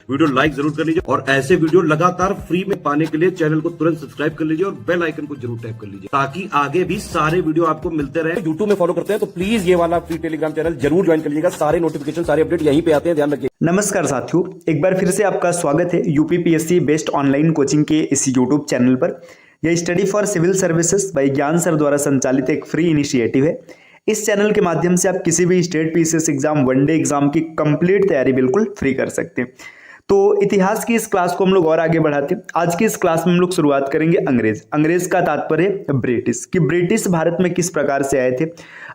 Video like जरूर कर लीजिए और ऐसे वीडियो लगातार फ्री में पाने के लिए चैनल को तुरंत सब्सक्राइब कर लीजिए और बेल आइकन को जरूर टैप कर लीजिए ताकि आगे भी सारे वीडियो आपको मिलते रहे। यूट्यूब में फॉलो करते हैं तो प्लीज ये वाला फ्री टेलीग्राम चैनल जरूर ज्वाइन कर लीजिएगा। सारे नोटिफिकेशन सारे अपडेट यहीं पे आते हैं, ध्यान रखिए। नमस्कार साथियों, एक बार फिर से आपका स्वागत है यूपीपीएससी बेस्ट ऑनलाइन कोचिंग के इस यूट्यूब चैनल पर। यह study for civil services by Gyan sir द्वारा संचालित एक फ्री इनिशिएटिव है। इस चैनल के माध्यम से आप किसी भी state PCS exam, one day exam की कंप्लीट तैयारी बिल्कुल फ्री कर सकते हैं। तो इतिहास की इस क्लास को हम लोग और आगे बढ़ाते हैं। आज की इस क्लास में हम लोग शुरुआत करेंगे अंग्रेज का तात्पर्य ब्रिटिश, कि ब्रिटिश भारत में किस प्रकार से आए थे।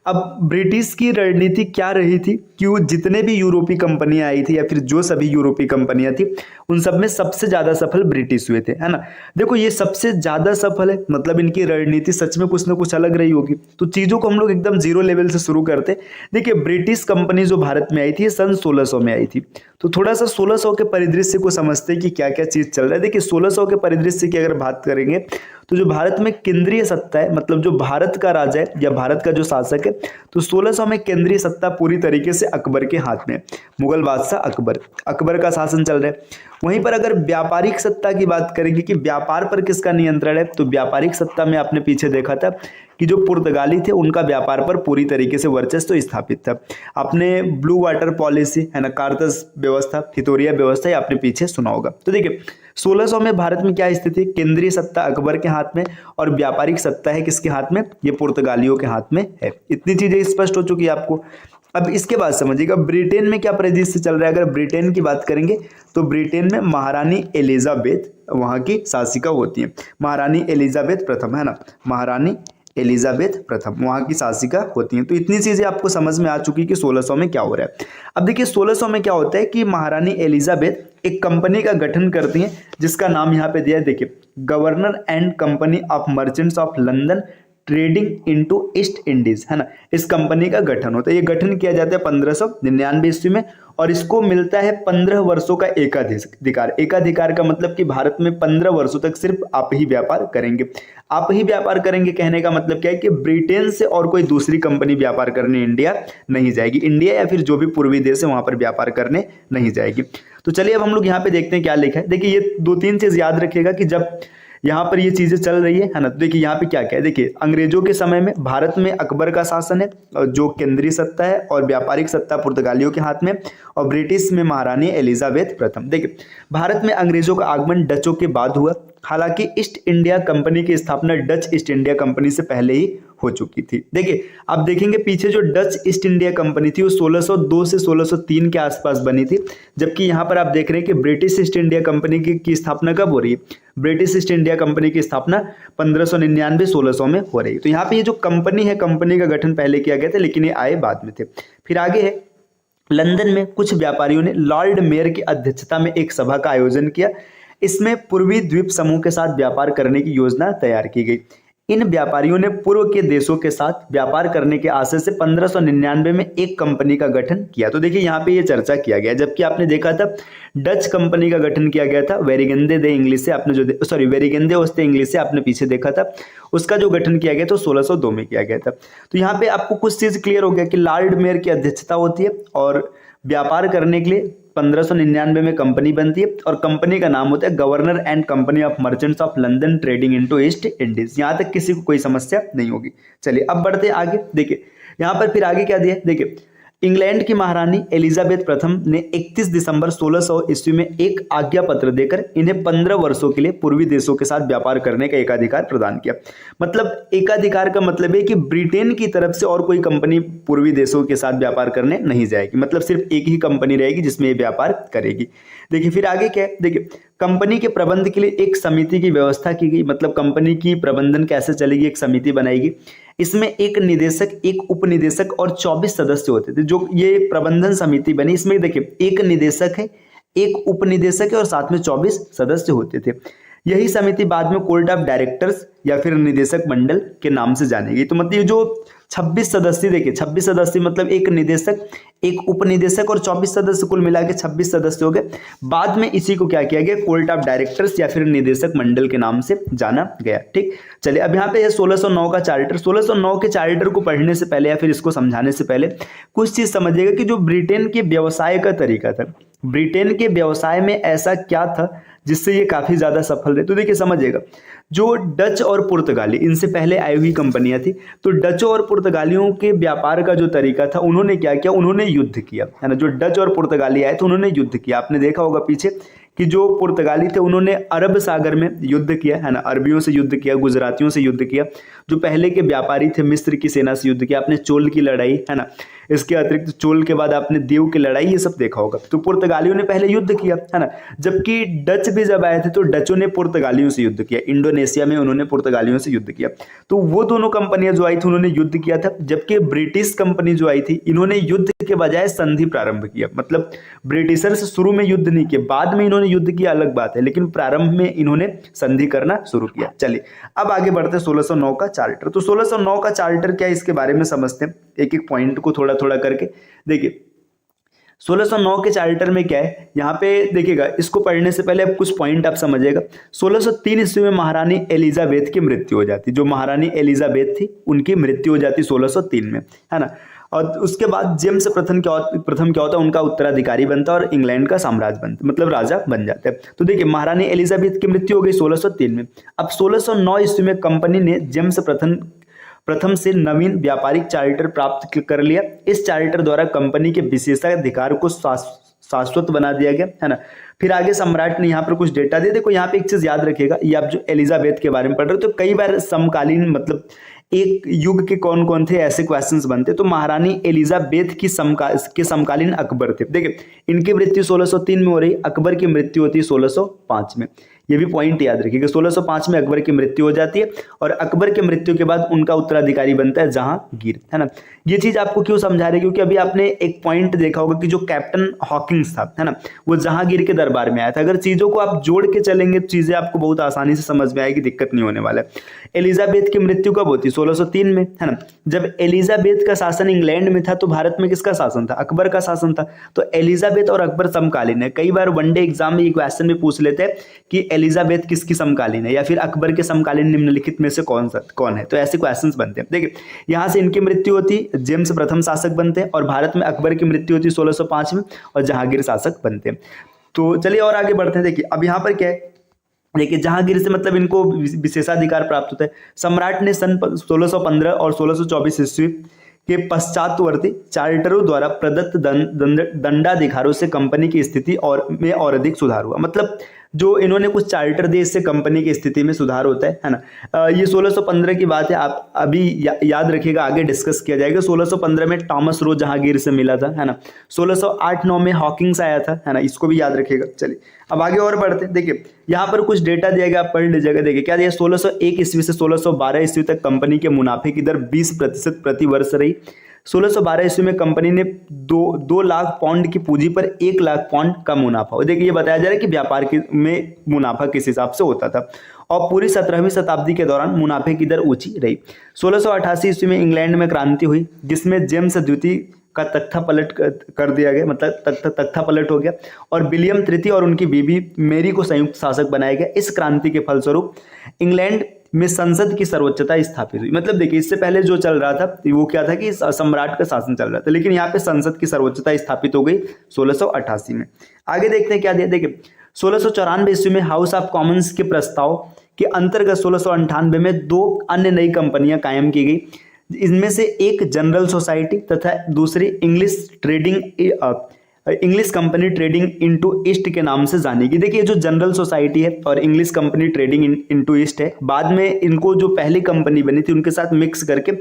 अब ब्रिटिश की रणनीति क्या रही थी कि वो जितने भी यूरोपीय कंपनियां आई थी या फिर जो सभी यूरोपीय कंपनियां थी उन सब में सबसे ज्यादा सफल ब्रिटिश हुए थे, है ना। देखो ये सबसे ज्यादा सफल है, मतलब इनकी रणनीति सच में कुछ ना कुछ अलग रही होगी। तो चीजों को हम लोग एकदम जीरो लेवल से शुरू करते। देखिए ब्रिटिश कंपनी जो भारत में आई थी सन 1600 में आई थी। तो थोड़ा सा 1600 के परिदृश्य को समझते कि क्या क्या चीज चल रहा है। देखिए 1600 के परिदृश्य की अगर बात करेंगे तो जो भारत में केंद्रीय सत्ता है, मतलब जो भारत का राजा है या भारत का जो शासक है, तो 1600 में केंद्रीय सत्ता पूरी तरीके से अकबर के हाथ में, मुगल बादशाह अकबर का शासन चल रहा है। वहीं पर अगर व्यापारिक सत्ता की बात करेंगे कि व्यापार पर किसका नियंत्रण है, तो व्यापारिक सत्ता में आपने पीछे देखा था कि जो पुर्तगाली थे उनका व्यापार पर पूरी तरीके से वर्चस्व स्थापित था। आपने ब्लू वाटर पॉलिसी, है ना, कारतस व्यवस्था, फितोरिया व्यवस्था, ये आपने पीछे सुना होगा। तो देखिए 1600 में भारत में क्या स्थिति, केंद्रीय सत्ता अकबर के हाथ में और व्यापारिक सत्ता है किसके हाथ में, ये पुर्तगालियों के हाथ में है। इतनी चीजें स्पष्ट हो चुकी है आपको। अब इसके बाद समझिएगा ब्रिटेन में क्या परिदृश्य चल रहा है। अगर ब्रिटेन की बात करेंगे तो ब्रिटेन में महारानी एलिजाबेथ वहां की शासिका होती है। महारानी एलिजाबेथ प्रथम, है ना, महारानी एलिजाबेथ प्रथम वहां की शासिका होती हैं। तो इतनी चीजें आपको समझ में आ चुकी कि 1600 में क्या हो रहा है। अब देखिए 1600 में क्या होता है कि महारानी एलिजाबेथ एक कंपनी का गठन करती हैं जिसका नाम यहाँ पे दिया है, देखिए, governor and company of merchants of London trading into east Indies, है ना। इस कंपनी का गठन होता है। ये गठन किया जाता है 1599 ईस्वी में और इसको मिलता है 15 वर्षों का एकाधिकार। एकाधिकार का मतलब कि भारत में 15 वर्षों तक सिर्फ आप ही व्यापार करेंगे। आप ही व्यापार करेंगे कहने का मतलब क्या है कि ब्रिटेन से और कोई दूसरी कंपनी व्यापार करने इंडिया नहीं जाएगी। इंडिया या फिर जो भी पूर्वी देश है वहां पर व्यापार करने नहीं जाएगी। तो चलिए अब हम लोग यहाँ पे देखते हैं क्या लिखा है। देखिए ये 2-3 चीज याद रखिएगा कि जब यहाँ पर ये चीजें चल रही है ना। तो देखिए यहाँ पे क्या क्या है। देखिए अंग्रेजों के समय में भारत में अकबर का शासन है जो केंद्रीय सत्ता है और व्यापारिक सत्ता पुर्तगालियों के हाथ में, और ब्रिटिश में महारानी एलिजाबेथ प्रथम। देखिए भारत में अंग्रेजों का आगमन डचों के बाद हुआ। हालांकि ईस्ट इंडिया कंपनी की स्थापना डच ईस्ट इंडिया कंपनी से पहले ही हो चुकी थी। देखिए आप देखेंगे पीछे जो डच ईस्ट इंडिया कंपनी थी वो 1602 से 1603 के आसपास बनी थी, जबकि यहाँ पर आप देख रहे हैं कि ब्रिटिश ईस्ट इंडिया कंपनी की स्थापना कब हो रही है। ब्रिटिश ईस्ट इंडिया कंपनी की स्थापना 1599-1600 में हो रही है। तो यहाँ पे ये जो कंपनी है, कंपनी का गठन पहले किया गया था लेकिन ये आए बाद में थे। फिर आगे है, लंदन में कुछ व्यापारियों ने लॉर्ड मेयर की अध्यक्षता में एक सभा का आयोजन किया। इसमें पूर्वी द्वीप समूह के साथ व्यापार करने की योजना तैयार की गई। इन व्यापारियों ने पूर्व के देशों के साथ व्यापार करने के आशय से 1599 में एक कंपनी का गठन किया। तो देखिए यहाँ पे ये चर्चा किया गया, जबकि आपने देखा था डच कंपनी का गठन किया गया था वेरिगेंदे दे इंग्लिश से, आपने जो वेरिगेंदे ओस्ते इंग्लिश से आपने पीछे देखा था, उसका जो गठन किया गया तो 1602 में किया गया था। तो यहाँ पे आपको कुछ चीज क्लियर हो गया कि लॉर्ड मेयर की अध्यक्षता होती है और व्यापार करने के लिए 1599 में कंपनी बनती है और कंपनी का नाम होता है governor and company of merchants of London trading into east Indies. यहां तक किसी को कोई समस्या नहीं होगी। चलिए अब बढ़ते हैं आगे। देखिए यहां पर फिर आगे क्या दिया है। देखिए इंग्लैंड की महारानी एलिजाबेथ प्रथम ने 31 दिसंबर 1600 ईस्वी में एक आज्ञा पत्र देकर इन्हें 15 वर्षों के लिए पूर्वी देशों के साथ व्यापार करने का एकाधिकार प्रदान किया। मतलब एकाधिकार का मतलब है कि ब्रिटेन की तरफ से और कोई कंपनी पूर्वी देशों के साथ व्यापार करने नहीं जाएगी, मतलब सिर्फ एक ही कंपनी रहेगी जिसमें ये व्यापार करेगी। देखिए फिर आगे क्या है। देखिए कंपनी के प्रबंध के लिए एक समिति की व्यवस्था की गई, मतलब कंपनी की प्रबंधन कैसे चलेगी, एक समिति बनाएगी। इसमें एक निदेशक, एक उपनिदेशक और 24 सदस्य होते थे। जो ये प्रबंधन समिति बनी इसमें देखिए एक निदेशक है, एक उपनिदेशक है और साथ में 24 सदस्य होते थे। यही समिति बाद में कोर्ट ऑफ डायरेक्टर्स या फिर निदेशक मंडल के नाम से जानेगी। तो मतलब ये जो 26 सदस्य, देखिए 26 सदस्य मतलब एक निदेशक, एक उपनिदेशक और 24 सदस्य, कुल मिला के 26 सदस्य हो गए। बाद में इसी को क्या किया गया, कोर्ट ऑफ डायरेक्टर्स या फिर निदेशक मंडल के नाम से जाना गया। ठीक, चलिए अब यहाँ पे 1609 का चार्टर। 1609 के चार्टर को पढ़ने से पहले या फिर इसको समझाने से पहले कुछ चीज समझिएगा कि जो ब्रिटेन के व्यवसाय का तरीका था, ब्रिटेन के व्यवसाय में ऐसा क्या था जिससे ये काफी ज्यादा सफल रहे? तो देखिए समझिएगा, जो डच और पुर्तगाली इनसे पहले आई हुई कंपनियां थी, तो डच और पुर्तगालियों के व्यापार का जो तरीका था, उन्होंने क्या किया, उन्होंने युद्ध किया, है ना। जो डच और पुर्तगाली आए थे उन्होंने युद्ध किया। आपने देखा होगा पीछे कि जो पुर्तगाली थे उन्होंने अरब सागर में युद्ध किया, है ना, अरबियों से युद्ध किया, गुजरातियों से युद्ध किया। जो पहले के व्यापारी थे मिस्र की सेना से युद्ध किया। आपने चोल की लड़ाई, है ना, इसके अतिरिक्त चोल के बाद आपने दीव की लड़ाई, ये सब देखा होगा। तो पुर्तगालियों ने पहले युद्ध किया, है ना। जबकि डच भी जब आए थे तो डचों ने पुर्तगालियों से युद्ध किया, इंडोनेशिया में उन्होंने पुर्तगालियों से युद्ध किया। तो वो दोनों कंपनियां जो आई थी उन्होंने युद्ध किया था। जबकि ब्रिटिश कंपनी जो आई थी इन्होंने युद्ध के बजाय संधि प्रारंभ किया। मतलब ब्रिटिशर्स शुरू में युद्ध नहीं किया, बाद में इन्होंने युद्ध किया अलग बात है, लेकिन प्रारंभ में इन्होंने संधि करना शुरू किया। चलिए अब आगे बढ़ते हैं 1609 का चार्टर। तो 1609 का चार्टर क्या है इसके बारे में समझते हैं, एक एक पॉइंट को थोड़ा थोड़ा करके। देखिए 1609 के चार्टर में क्या है, यहाँ पे देखिएगा, इसको पढ़ने से पहले अब कुछ पॉइंट आप समझिएगा। 1603 ईस्वी में महारानी एलिजाबेथ की मृत्यु हो जाती। जो महारानी एलिजाबेथ थी उनकी मृत्यु हो जाती 1603 में, है ना। और उसके बाद जेम्स प्रथम क्या होता है, उनका उत्तराधिकारी बनता है और इंग्लैंड का साम्राज्य बनता, मतलब राजा बन जाता है। तो देखिए महारानी एलिजाबेथ की मृत्यु हो गई 1603 में। अब 1609 ईस्वी में कंपनी ने जेम्स प्रथम से नवीन व्यापारिक चार्टर प्राप्त कर लिया। इस चार्टर द्वारा कंपनी के विशेषाधिकार को शाश्वत बना दिया गया, है ना। फिर आगे सम्राट ने यहाँ पर कुछ डेटा दिया। देखो यहाँ पे एक चीज याद रखिएगा, ये आप जो एलिजाबेथ के बारे में पढ़ रहे हो तो कई बार समकालीन मतलब एक युग के कौन कौन थे ऐसे क्वेश्चंस बनते। तो महारानी एलिजाबेथ की समकालीन अकबर थे। देखिए इनकी मृत्यु 1603 में हो रही, अकबर की मृत्यु होती है 1605 में। ये भी पॉइंट याद रखिएगा, 1605 में अकबर की मृत्यु हो जाती है और अकबर की मृत्यु के बाद उनका उत्तराधिकारी बनता है जहांगीर, है ना। ये चीज आपको क्यों समझा रहे, क्योंकि अभी आपने एक पॉइंट देखा होगा कि जो कैप्टन हॉकिंस था, है ना, वो जहांगीर के दरबार में आया था। अगर चीजों को आप जोड़ के चलेंगे तो चीजें आपको बहुत आसानी से समझ में आएगी, दिक्कत नहीं होने वाला है। एलिजाबेथ की मृत्यु कब होती है, 1603 में, है ना। जब एलिजाबेथ का शासन इंग्लैंड में था तो भारत में किसका शासन था, अकबर का शासन था। तो एलिजाबेथ और अकबर समकालीन है। कई बार वनडे एग्जाम में ये क्वेश्चन भी पूछ लेते हैं कि एलिजाबेथ किसकी समकालीन है या फिर अकबर के समकालीन निम्नलिखित में से कौन है। तो ऐसे क्वेश्चंस बनते हैं। देखिए यहां से इनकी मृत्यु होती, जेम्स प्रथम शासक बनते हैं और भारत में अकबर की मृत्यु होती 1605 में और जहांगीर शासक बनते हैं। तो चलिए और आगे बढ़ते हैं। देखिए अब यहाँ पर क्या है, देखिए जहांगीर से मतलब इनको विशेषाधिकार प्राप्त होता है। सम्राट ने सन 1615 और 1624 ईस्वी के पश्चातवर्ती चार्टरों द्वारा प्रदत्त दंडाधिकारों से कंपनी की स्थिति में और अधिक सुधार हुआ। मतलब जो इन्होंने कुछ चार्टर दिए इससे कंपनी की स्थिति में सुधार होता है ना। ये 1615 की बात है, आप अभी याद रखिएगा, आगे डिस्कस किया जाएगा। 1615 में टॉमस रो जहांगीर से मिला था, है ना। 1608-9 में हॉकिंस आया था, है ना, इसको भी याद रखिएगा। चलिए अब आगे और बढ़ते हैं। देखिए यहाँ पर कुछ डेटा दिया गया, आप पढ़ लीजिएगा। देखिए क्या दिया, 1601 ईस्वी से 1612 ईस्वी तक कंपनी के मुनाफे की दर 20% प्रति वर्ष रही। 1612 ईस्वी में कंपनी ने 2 लाख पाउंड की पूंजी पर 1 लाख पाउंड का मुनाफा। और देखिए ये बताया जा रहा है कि व्यापार में मुनाफा किस हिसाब से होता था। और पूरी 17वीं शताब्दी के दौरान मुनाफे की दर ऊंची रही। 1688 ईस्वी में इंग्लैंड में क्रांति हुई जिसमें जेम्स द्वितीय का तख्ता पलट कर दिया गया, मतलब तख्ता पलट हो गया और विलियम तृतीय और उनकी बीबी मेरी को संयुक्त शासक बनाया गया। इस क्रांति के फलस्वरूप इंग्लैंड में संसद की सर्वोच्चता स्थापित हुई। मतलब देखिए इससे पहले जो चल रहा था वो क्या था कि सम्राट का शासन चल रहा था, लेकिन यहाँ पे संसद की सर्वोच्चता स्थापित हो गई 1688 में। आगे देखते हैं क्या दिया। देखिए 1694 ईस्वी में हाउस ऑफ कॉमन्स के प्रस्ताव के अंतर्गत 1698 में 2 अन्य नई कंपनियां कायम की गई। इनमें से एक जनरल सोसाइटी तथा दूसरी English company trading into east के नाम से जानेगी। देखिए जो जनरल सोसाइटी है और English company trading into east है, बाद में इनको जो पहली कंपनी बनी थी उनके साथ मिक्स करके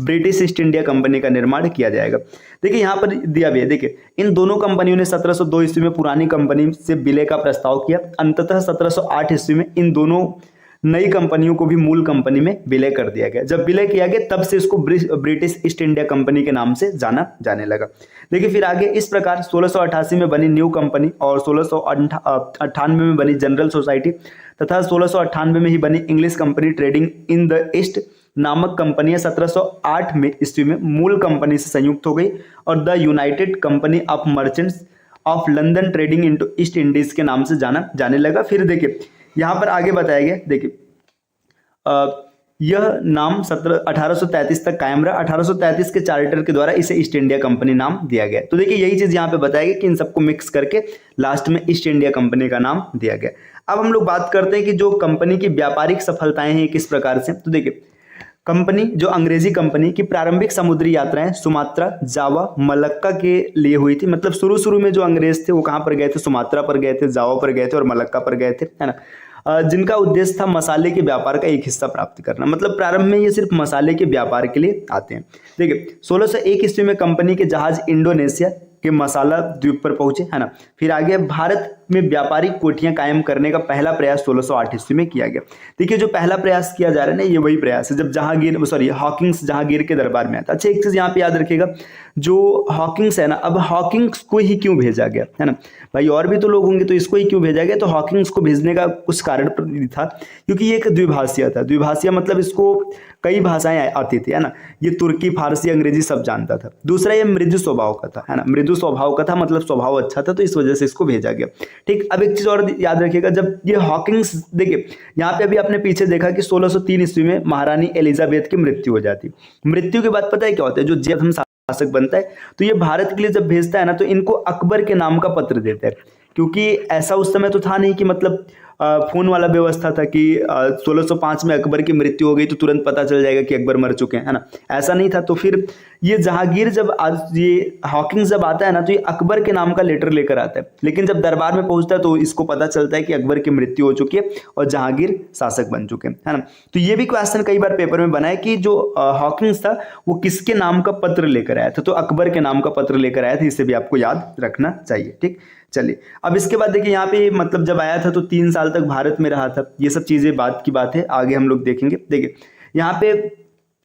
ब्रिटिश ईस्ट इंडिया कंपनी का निर्माण किया जाएगा। देखिए यहाँ पर दिया भी है। देखिए इन दोनों कंपनियों ने 1702 ईस्वी में पुरानी कंपनी से विलय का प्रस्ताव किया। अंततः 1708 ईस्वी में इन दोनों नई कंपनियों को भी मूल कंपनी में विलय कर दिया गया। जब विलय किया गया तब से इसको ब्रिटिश ईस्ट इंडिया कंपनी के नाम से जाना जाने लगा। देखिए फिर आगे इस प्रकार 1688 में बनी न्यू कंपनी और 1698 में बनी जनरल सोसाइटी तथा 1698 में ही बनी English company trading in the east नामक कंपनियां 1708 में ईस्वी में मूल कंपनी से संयुक्त हो गई और the United company of merchants of London trading into east Indies के नाम से जाना जाने लगा। फिर देखिए यहाँ पर आगे बताया गया। देखिए यह नाम 1833 तक कायम रहा। 1833 के चार्टर के द्वारा इसे ईस्ट इंडिया कंपनी नाम दिया गया। तो देखिए यही चीज यहाँ पे बताया गया कि इन सबको मिक्स करके लास्ट में ईस्ट इंडिया कंपनी का नाम दिया गया। अब हम लोग बात करते हैं कि जो कंपनी की व्यापारिक सफलताएं हैं किस प्रकार से। तो देखिए कंपनी, जो अंग्रेजी कंपनी की प्रारंभिक समुद्री यात्राएं सुमात्रा, जावा, मलक्का के लिए हुई थी। मतलब शुरू में जो अंग्रेज थे वो कहाँ पर गए थे? सुमात्रा पर गए थे, जावा पर गए थे और मलक्का पर गए थे, है ना, जिनका उद्देश्य था मसाले के व्यापार का एक हिस्सा प्राप्त करना। मतलब प्रारंभ में ये सिर्फ मसाले के व्यापार के लिए आते हैं। देखिए 1601 ईस्वी में कंपनी के जहाज इंडोनेशिया के मसाला द्वीप पर पहुंचे, है ना। फिर आगे भारत में व्यापारिक कोठियां कायम करने का पहला प्रयास 1608 ईस्वी में किया गया। देखिए जो पहला प्रयास किया जा रहा है ना, ये वही प्रयास है जब हॉकिंस जहांगीर के दरबार में आता। अच्छा एक चीज यहाँ पे याद रखिएगा, जो हॉकिंस है ना, अब हॉकिंस को ही क्यों भेजा गया, है ना भाई, और भी तो लोग होंगे, तो इसको ही क्यों भेजा गया? तो हॉकिंस को भेजने का कुछ कारण था, क्योंकि ये एक द्विभाषीय था। द्विभाषीय मतलब इसको कई भाषाएं आती थी, है ना, ये तुर्की, फारसी, अंग्रेजी सब जानता था। दूसरा ये मृदु स्वभाव का था, है ना, मृदु स्वभाव का था, मतलब स्वभाव अच्छा था, तो इस वजह से इसको भेजा गया। ठीक, अब एक चीज और याद रखिएगा, जब ये हॉकिंस, देखिए यहाँ पे अभी आपने पीछे देखा कि 1603 ईस्वी में महारानी एलिजाबेथ की मृत्यु हो जाती। मृत्यु के बाद पता है क्या होता है, जो प्रथम शासक बनता है, तो ये भारत के लिए जब भेजता है ना, तो इनको अकबर के नाम का पत्र देता है, क्योंकि ऐसा उस समय तो था नहीं कि मतलब फोन वाला व्यवस्था था कि 1605 में अकबर की मृत्यु हो गई तो तुरंत पता चल जाएगा कि अकबर मर चुके हैं, है ना, ऐसा नहीं था। तो फिर ये जहांगीर जब ये हॉकिंस जब आता है ना, तो ये अकबर के नाम का लेटर लेकर आता है, लेकिन जब दरबार में पहुंचता है तो इसको पता चलता है कि अकबर की मृत्यु हो चुकी है और जहांगीर शासक बन चुके हैं, है ना। तो ये भी क्वेश्चन कई बार पेपर में बना है कि जो हॉकिंस था वो किसके नाम का पत्र लेकर आया था, तो अकबर के नाम का पत्र लेकर आया था। इसे भी आपको याद रखना चाहिए। ठीक, चलिए अब इसके बाद देखिए यहाँ पे मतलब जब आया था तो 3 साल तक भारत में रहा था। ये सब चीजें बात की बात है, आगे हम लोग देखेंगे। देखिए यहाँ पे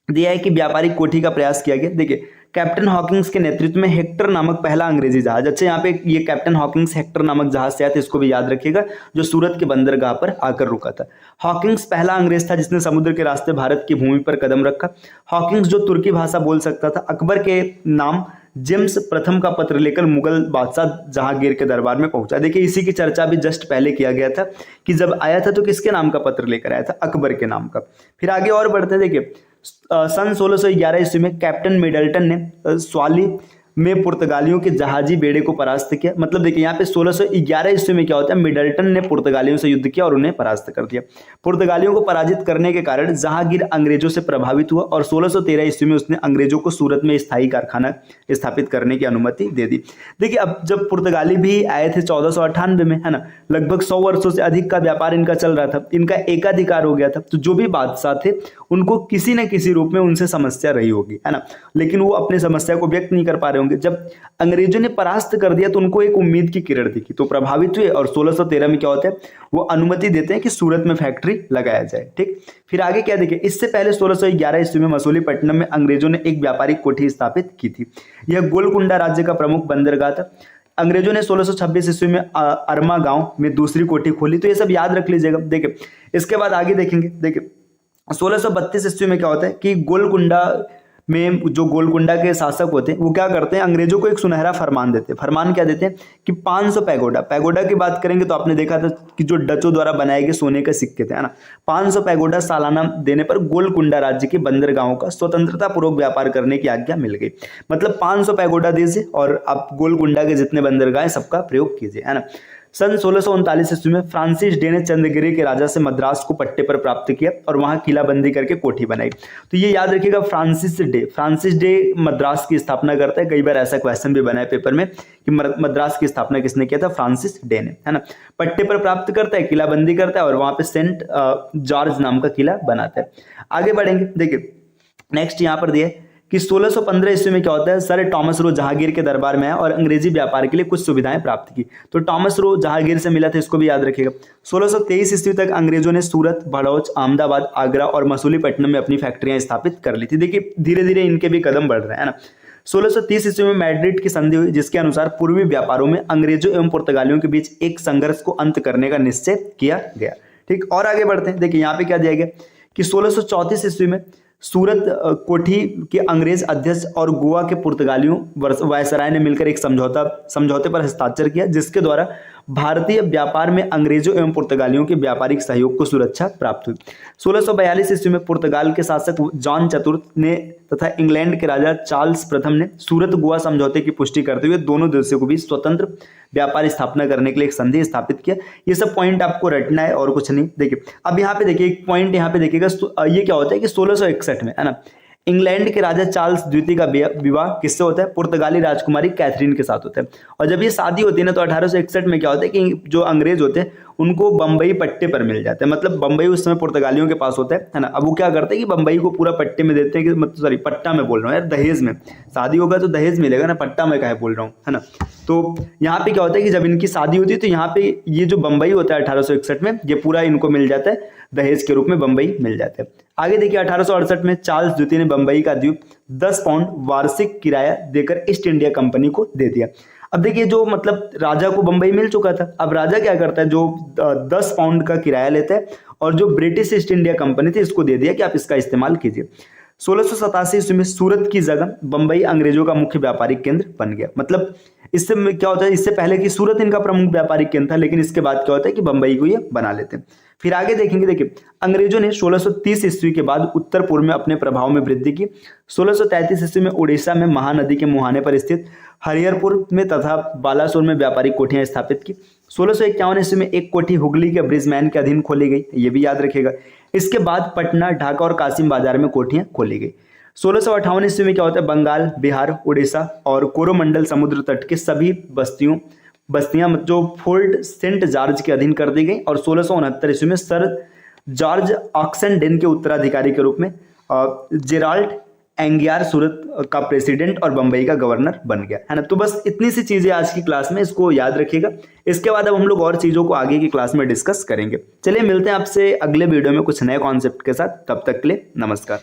दिया है कि व्यापारिक कोठी का प्रयास किया गया। देखिए कैप्टन हॉकिंस के नेतृत्व में हेक्टर नामक पहला अंग्रेजी जहाज, अच्छा यहाँ पे ये कैप्टन हॉकिंस हेक्टर नामक जहाज से आया था, इसको भी याद रखिएगा, जो सूरत के बंदरगाह पर आकर रुका था। हॉकिंस पहला अंग्रेज था जिसने समुद्र के रास्ते भारत की भूमि पर कदम रखा। हॉकिंस जो तुर्की भाषा बोल सकता था, अकबर के नाम जेम्स प्रथम का पत्र लेकर मुगल बादशाह जहांगीर के दरबार में पहुंचा। देखिए इसी की चर्चा भी जस्ट पहले किया गया था कि जब आया था तो किसके नाम का पत्र लेकर आया था? अकबर के नाम का। फिर आगे और बढ़ते, देखिए सन 1611 ईस्वी में कैप्टन मिडल्टन ने स्वाली में पुर्तगालियों के जहाजी बेड़े को परास्त किया। मतलब देखिए यहाँ पे 1611 ईस्वी में क्या होता है, मिडल्टन ने पुर्तगालियों से युद्ध किया और उन्हें परास्त कर दिया। पुर्तगालियों को पराजित करने के कारण जहांगीर अंग्रेजों से प्रभावित हुआ और 1613 ईस्वी में उसने अंग्रेजों को सूरत में स्थायी कारखाना स्थापित करने की अनुमति दे दी। देखिए अब जब पुर्तगाली भी आए थे 1498 में, है ना, लगभग 100 वर्षों से अधिक का व्यापार इनका चल रहा था, इनका एकाधिकार हो गया था, तो जो भी बादशाह थे उनको किसी न किसी रूप में उनसे समस्या रही होगी, है ना, लेकिन वो अपनी समस्या को व्यक्त नहीं कर पा रहे होंगे। जब अंग्रेजों ने परास्त कर दिया तो उनको एक उम्मीद की किरण दिखी, तो प्रभावित हुए और 1613 में क्या होता है, वो अनुमति देते हैं कि सूरत में फैक्ट्री लगाया जाए। ठीक, फिर आगे क्या देखिए, इससे पहले 1611 ईस्वी में मसूलीपट्टनम में अंग्रेजों ने एक व्यापारिक कोठी स्थापित की थी। यह गोलकुंडा राज्य का प्रमुख बंदरगाह था। अंग्रेजों ने 1626 ईस्वी में अरमा गांव में दूसरी कोठी खोली। तो ये सब याद रख लीजिएगा। देखिए इसके बाद आगे देखेंगे। देखिए 1632 ईस्वी में क्या होता है कि गोलकुंडा में जो गोलकुंडा के शासक होते हैं वो क्या करते हैं, अंग्रेजों को एक सुनहरा फरमान देते हैं। फरमान क्या देते हैं कि 500 पैगोडा की बात करेंगे तो आपने देखा था कि जो डचों द्वारा बनाए गए सोने के सिक्के थे, है ना, 500 पैगोडा सालाना देने पर गोलकुंडा राज्य के बंदरगाहों का स्वतंत्रता पूर्वक व्यापार करने की आज्ञा मिल गई। मतलब 500 पैगोडा दीजिए और आप गोलकुंडा के जितने बंदरगाह सबका प्रयोग कीजिए, है ना। सन 1639 ईस्वी में फ्रांसिस डे ने चंद्रगिरी के राजा से मद्रास को पट्टे पर प्राप्त किया और वहां किलाबंदी करके कोठी बनाई। तो ये याद रखिएगा, फ्रांसिस डे मद्रास की स्थापना करता है। कई बार ऐसा क्वेश्चन भी बना है पेपर में कि मद्रास की स्थापना किसने किया था, फ्रांसिस डे ने, है ना। पट्टे पर प्राप्त करता है, किलाबंदी करता है और वहां पे सेंट जॉर्ज नाम का किला बनाता है। आगे बढ़ेंगे। देखिए नेक्स्ट यहाँ पर दिया कि 1615 ईस्वी में क्या होता है, सर टॉमस रो जहांगीर के दरबार में आया और अंग्रेजी व्यापार के लिए कुछ सुविधाएं प्राप्त की। तो टॉमस रो जहांगीर से मिला था, इसको भी याद रखिएगा। 1623 ईस्वी तक अंग्रेजों ने सूरत, भड़ौच, अहमदाबाद, आगरा और मसूलीपट्टनम में अपनी फैक्ट्रियां स्थापित कर ली थी। देखिए धीरे धीरे इनके भी कदम बढ़ रहे हैं, ना। 1630 ईस्वी में मैड्रिड की संधि हुई, जिसके अनुसार पूर्वी व्यापारों में अंग्रेजों एवं पुर्तगालियों के बीच एक संघर्ष को अंत करने का निश्चय किया गया। ठीक, और आगे बढ़ते हैं। देखिए यहाँ पे क्या दिया गया कि 1634 ईस्वी में सूरत कोठी के अंग्रेज अध्यक्ष और गोवा के पुर्तगालियों वायसराय ने मिलकर एक समझौते पर हस्ताक्षर किया, जिसके द्वारा भारतीय व्यापार में अंग्रेजों एवं पुर्तगालियों के व्यापारिक सहयोग को सुरक्षा प्राप्त हुई। 1642 ईस्वी में पुर्तगाल के शासक जॉन चतुर्थ ने तथा इंग्लैंड के राजा चार्ल्स प्रथम ने सूरत गोवा समझौते की पुष्टि करते हुए दोनों देशों को भी स्वतंत्र व्यापार स्थापना करने के लिए एक संधि स्थापित किया। ये सब पॉइंट आपको रटना है और कुछ नहीं। देखिए अब यहाँ पे देखिए एक पॉइंट यहाँ पे देखिएगा, ये क्या होता है कि 1661 में, है ना, इंग्लैंड के राजा चार्ल्स द्वितीय का विवाह किससे होता है? पुर्तगाली राजकुमारी कैथरीन के साथ होता है। और जब ये शादी होती है ना, तो 1861 में क्या होता है कि जो अंग्रेज होते हैं उनको बंबई पट्टे पर मिल जाते हैं। मतलब बंबई उस समय पुर्तगालियों के पास होता है ना। अब वो क्या करते हैं कि बंबई को पूरा पट्टे में देते हैं, कि मतलब सॉरी पट्टा में बोल रहा हूँ यार, दहेज में। शादी होगा तो दहेज मिलेगा ना, पट्टा में काहे बोल रहा हूँ, है ना। तो यहाँ पे क्या होता है कि जब इनकी शादी होती है तो यहाँ पे ये जो बंबई होता है 1861 में, ये पूरा इनको मिल जाता है, दहेज के रूप में बंबई मिल जाता है। आगे देखिए 1868 में चार्ल्स द्वितीय ने बंबई का द्वीप 10 पाउंड वार्षिक किराया देकर ईस्ट इंडिया कंपनी को दे दिया। अब देखिए जो मतलब राजा को बंबई मिल चुका था, अब राजा क्या करता है, जो 10 पाउंड का किराया लेता है और जो ब्रिटिश ईस्ट इंडिया कंपनी थी इसको दे दिया कि आप इसका इस्तेमाल कीजिए। 1687 ईस्वी में सूरत की जगह बंबई अंग्रेजों का मुख्य व्यापारिक केंद्र बन गया। मतलब इससे क्या होता है, इससे पहले कि सूरत इनका प्रमुख व्यापारिक केंद्र था, लेकिन इसके बाद क्या होता है कि बंबई को ये बना लेते हैं। फिर आगे देखेंगे, देखिए अंग्रेजों ने 1630 ईस्वी के बाद उत्तर पूर्व में अपने प्रभाव में वृद्धि की। 1633 ईस्वी में उड़ीसा में महानदी के मुहाने पर स्थित हरिहरपुर में तथा बालासोर में व्यापारिक कोठियां स्थापित की। 1651 ईस्वी में एक कोठी हुगली के ब्रिजमैन के अधीन खोली गई, ये भी याद रखेगा। इसके बाद पटना, ढाका और कासिम बाजार में कोठियां खोली गई। 1658 ईस्वी में क्या होता है, बंगाल, बिहार, उड़ीसा और कोरोमंडल समुद्र तट के सभी बस्तियां जो फोर्ट सेंट जॉर्ज के अधीन कर दी गई। और 1669 ईस्वी में सर जॉर्ज ऑक्सनडेन के उत्तराधिकारी के रूप में जेराल्ड एंगियार सूरत का प्रेसिडेंट और बंबई का गवर्नर बन गया, है ना। तो बस इतनी सी चीजें आज की क्लास में, इसको याद रखिएगा। इसके बाद अब हम लोग और चीजों को आगे की क्लास में डिस्कस करेंगे। चलिए मिलते हैं आपसे अगले वीडियो में कुछ नए कॉन्सेप्ट के साथ, तब तक के लिए नमस्कार।